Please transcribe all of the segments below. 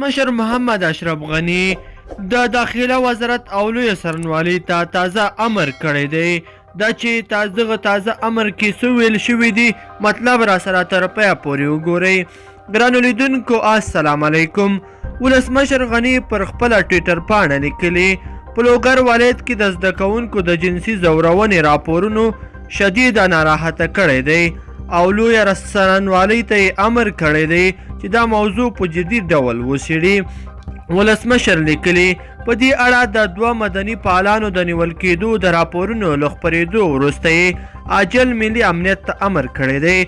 مشر محمد اشرف غنی د داخله وزارت او لوی سرنوالي ته تازه امر کړی دی. دا چې تازه امر کې څه ویل شوي دي مطلب را سره تر پایه پورې وګورئ. ګرانو لیدونکو السلام علیکم. ولسمشر غنی پر خپله ټویټر پاڼه لیکلي په لوګر ولایت کې د زده کوونکو د جنسي ځورونې راپورونو شدیده ناراحته کړی دی او لویه څارنوالۍ ته یې امر کړی دی چې دا موضوع په جدي ډول وڅېړي. ولسمشر لیکلي په دې اړه د دوه مدني فعالانو د نیول کېدو د راپورونو له خپرېدو وروسته یې عاجل ملي امنیت ته امر کړی دی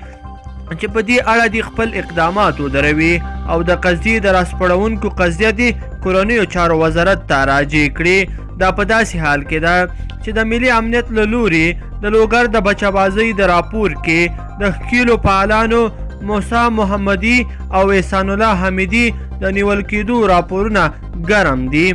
چې په دې اړه د خپل اقدامات ودروي او د قضیې د راسپړونکو قضیه د کورنیو چارو وزارت ته راجع کړي. دا په داسې حال کې ده چې د ملي امنیت له لوري د لوګر د بچه‌بازۍ د راپور کې د ښکېلو فعالانو موسی محمدي او احسان الله حمیدي د نیول کېدو راپورونه ګرم دي.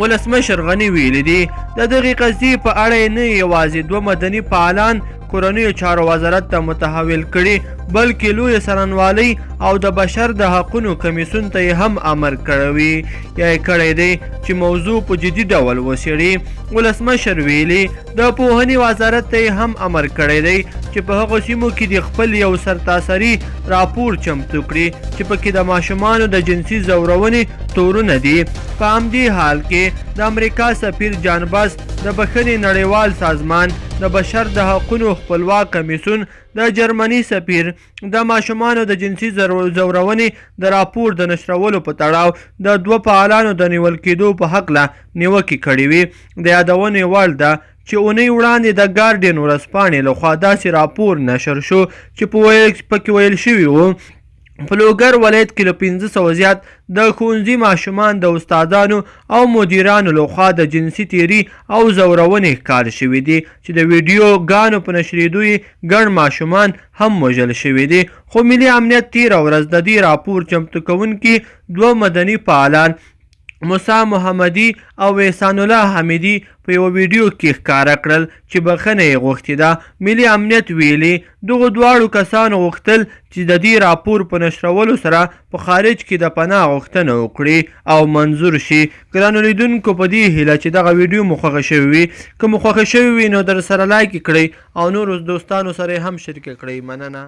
ولسمشر غني ویلي دي د دغې قضیې په اړه نه یوازې دوه مدني فعالان کورنیو چارو وزارت ته متحول کړي بلکې لویه څارنوالۍ او د بشر د حقونو کمیسیون ته هم امر کړی دی چې موضوع په جدي ډول وڅېړي. ولسمشر ویلي د پوهنې وزارت ته هم امر کړی دی چې په هغو سیمو کې د خپل یو سرتاسري راپور چمتو کړي چې پکې د ماشومانو د جنسي ځورونې تورونه دي. په همدې حال کې د امریکا سفیر جان باس د بخښنې نړیوال سازمان د بشر د حقونو خپلواک کمیسیون د جرمني سفیر د ماشومانو د جنسي ځورونې د راپور د نشرولو په تړاو د دوه فعالانو د نیول کېدو په هکله نیوکې کړې وې. د یادونې وړ ده چې اونۍ وړاندې د ګارډین ورځپاڼې لخوا داسې راپور نشر شو چې پکې ویل شوي وو په لوګر ولایت کې له 500 زیات د ښوونځي ماشومان د استادانو او مدیرانو لخوا د جنسي تیري او ځورونې ښکار شوي دي چې د ویډیو ګانو په نشرېدو یې ګڼ ماشومان هم وژل شوي دي. خو ملي امنیت تېره ورځ د دې راپور چمتو کوونکي دوه مدني فعالان موسی محمدي او احسان الله حمیدي په یوه ویډیو کې ښکاره کړل چې بخښنه یې غوښتې ده. ملي امنیت ویلي دغو دواړو کسانو غوښتل چې د دې راپور په نشرولو سره په خارج کې د پناه غوښتنه وکړي او منظور شي. ګرانو لیدونکو په دې هیله چې دغه ویډیو مو خوښه شوې وي که مو خوښه شوې وي نو در سره لایک کړئ او نورو دوستانو سره هم شریکه کړئ. مننه.